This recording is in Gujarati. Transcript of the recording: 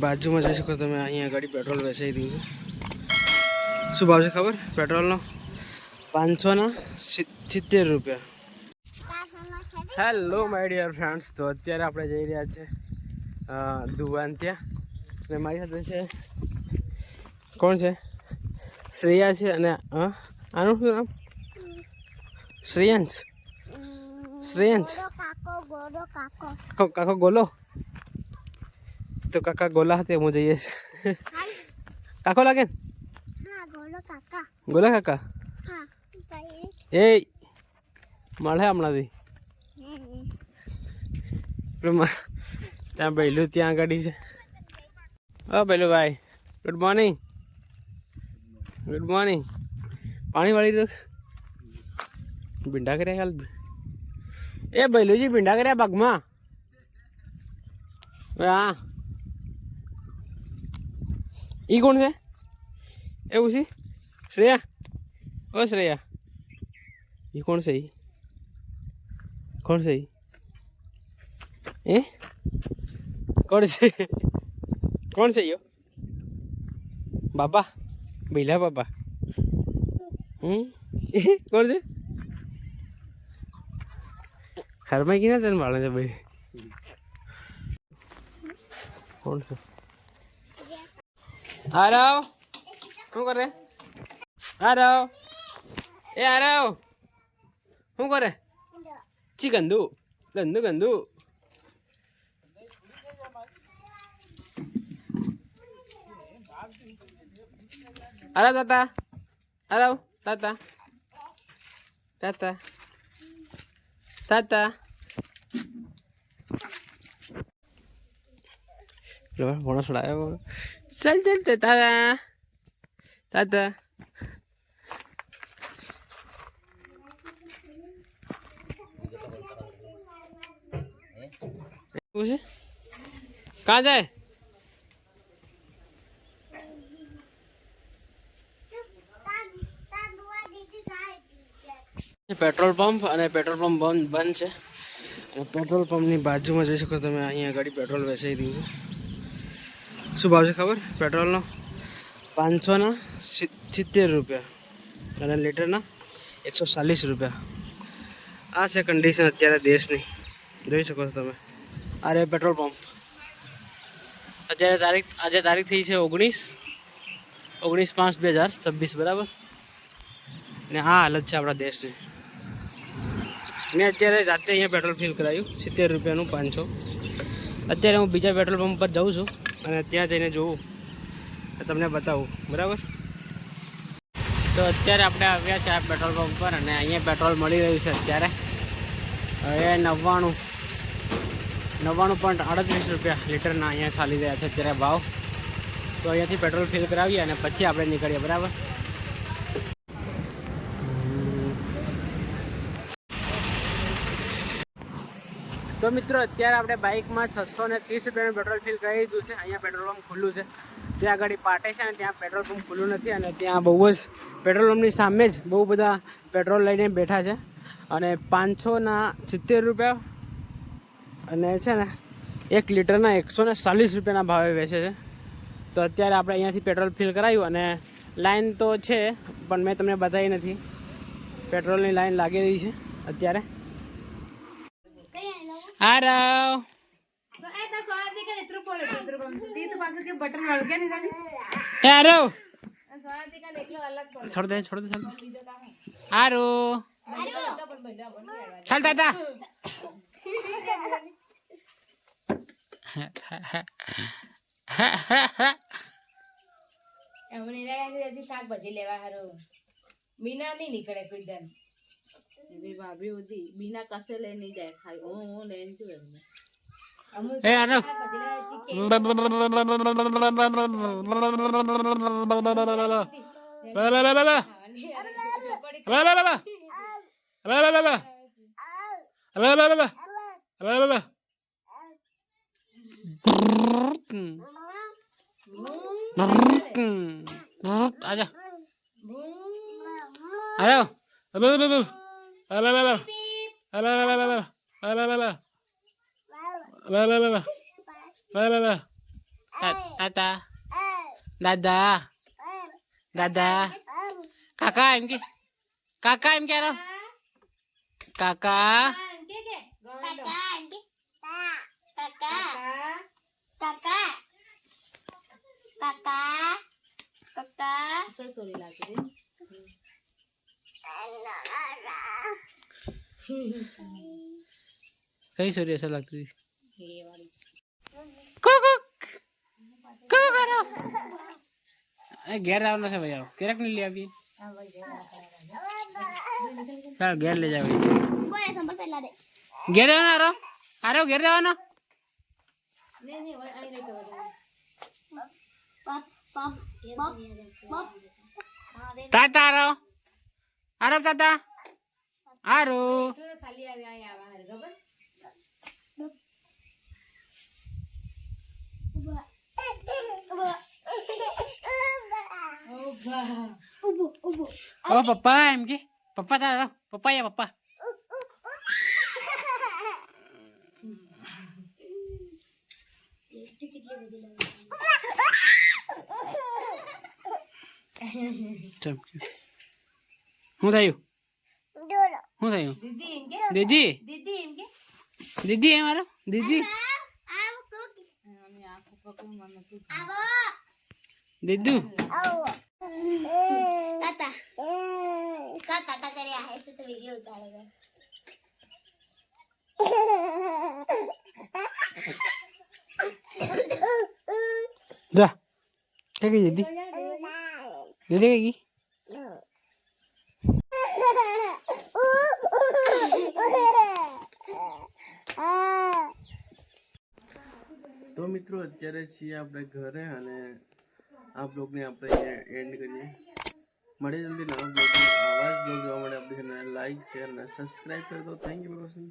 બાજુમાં જોઈ શકો તમે અહીંયા ગાડી પેટ્રોલ વેચાઈ રહ્યું છે. શું ભાવ છે ખબર? પેટ્રોલનો 570 રૂપિયા. હેલો માય ડિયર ફ્રેન્ડ્સ, તો અત્યારે આપણે જઈ રહ્યા છે દુવાન ત્યાં. અને મારી સાથે છે કોણ છે? શ્રેયા છે. અને આનું શું નામ? શ્રેયાંશ. કાકો ગોલો. તો કાકા ગોલા હતા હું જઈએ કાકો લાગે ને? ગોલા કાકા એ મળે હમણાંથી ત્યાં પહેલું ત્યાં આગળ છે. પહેલું ભાઈ ગુડ મોર્નિંગ. Good morning. પાણી વાળી દો. ભીંડા કર્યા હાલ એ પહેલુંજી ભીંડા કર્યા બાગમાં. હા ઈ કોણ છે? એવું છે શ્રેયા. ઓ શ્રેયા ઈ કોણ છે? ઈ કોણ છે? એ કોણ છે? કોણ છે યો? બાપા ભૈલા બાપા. કોણ છે? ઘરમાં કી ના તને માણે છે ભાઈ? કોણ છે? આરવ શું કરે? આરવ એ આરવ શું કરે? ચી ગંદુ ગંદુ ગંદુ. આરવ તાતા. આરવ તાતા. તાતા તાતા. ભણો છોડાયો. चल चल ताता ताता. कहाँ जाए? पेट्रोल पंप અને પેટ્રોલ પંપ બંધ છે. અને પેટ્રોલ પંપની બાજુમાં જોઈ શકો તમે અહીંયા ગાડી પેટ્રોલ વેચાઈ રહ્યું છે. શું ભાવ છે ખબર? પેટ્રોલનો 570 રૂપિયા અને લીટરના 140 રૂપિયા. આ છે કન્ડિશન અત્યારે દેશની. જોઈ શકો છો તમે. આ રે પેટ્રોલ પંપ. અત્યારે આજે તારીખ થઈ છે 19/5/2026 બરાબર. અને આ હાલત છે આપણા દેશની. મેં અત્યારે જાતે અહીંયા પેટ્રોલ ફિલ કરાવ્યું 70 રૂપિયાનું 500. અત્યારે હું બીજા પેટ્રોલ પંપ પર જાઉં છું અને ત્યાં જઈને જોઉં તમને બતાવું બરાબર. તો અત્યારે આપણે આવ્યા છે આ પેટ્રોલ પંપ પર અને અહીંયા પેટ્રોલ મળી રહ્યું છે અત્યારે હવે 99.38 રૂપિયા લીટરના અહીંયા ચાલી રહ્યા છે અત્યારે ભાવ. તો અહીંયાથી પેટ્રોલ ફિલ કરાવીએ અને પછી આપણે નીકળીએ બરાબર. તો મિત્રો અત્યારે આપણે બાઇકમાં 630 રૂપિયાનું પેટ્રોલ ફિલ કરી દીધું છે. અહીંયા પેટ્રોલ પંપ ખુલ્લું છે. ત્યાં આગળ પાટે છે અને ત્યાં પેટ્રોલ પંપ ખુલ્લું નથી. અને ત્યાં બહુ જ પેટ્રોલ પંપની સામે જ બહુ બધા પેટ્રોલ લઈને બેઠા છે. અને 570 રૂપિયા અને છે ને 1 લીટરના 140 રૂપિયાના ભાવે વેચે છે. તો અત્યારે આપણે અહીંયાથી પેટ્રોલ ફિલ કરાવ્યું અને લાઈન તો છે પણ મેં તમને બતાવી નથી. પેટ્રોલની લાઈન લાગી રહી છે અત્યારે. આરવ આરવ છોડ દે છોડ દે આરવ ચાલ તાતા. શાકભાજી લેવા હારું મીના નહીં નીકળે કોઈ દમ. ભાભી હોતી મીના કસે લઈ નહીં જાય ખાલી હું લઈને છું. એ આરવ आजा आरव તાતા દાદા દાદા કાકા એમ કે કાકા એમ કે કાકા સોરી લાગે કઈ સોરી ऐसा लगती थी હે વાળી ઘેર આવવાનો છે ભાઈ કેરેક નહીં લઈ આવી ચાલ ઘેર લઈ જાવ ઘેર જવાનો આરો આરો ઘેર જવાનો નહીં હોય અહીં રહી તાતા આરો આરો તાતા આરો સાલી આવી અહીં આવા હારે ખબર ઓ પપ્પા એમ કે પપ્પા તારા પપ્પા યા પપ્પા શું થયું શું થયું દીદી એમ કે દીદી દીદી એમ કે દીદી એ મારો દીદી અમે આખો પકડું મને શું દીદુ Tata. Tata करे आहे तो व्हिडिओ उतारेगा. જા કઈ ગઈ દીદી દીદી કઈ ગઈ તો મિત્રો અત્યારે છીએ આપણે ઘરે અને આ બ્લોગને આપણે એન્ડ કરીએ મળે જલ્દી નવા બ્લોગ આવા જ બ્લોગ જોવા માટે આપણી ચેનલને લાઈક શેર અને સબસ્ક્રાઈબ કરી દો થેન્ક યુ ફોર વોચિંગ.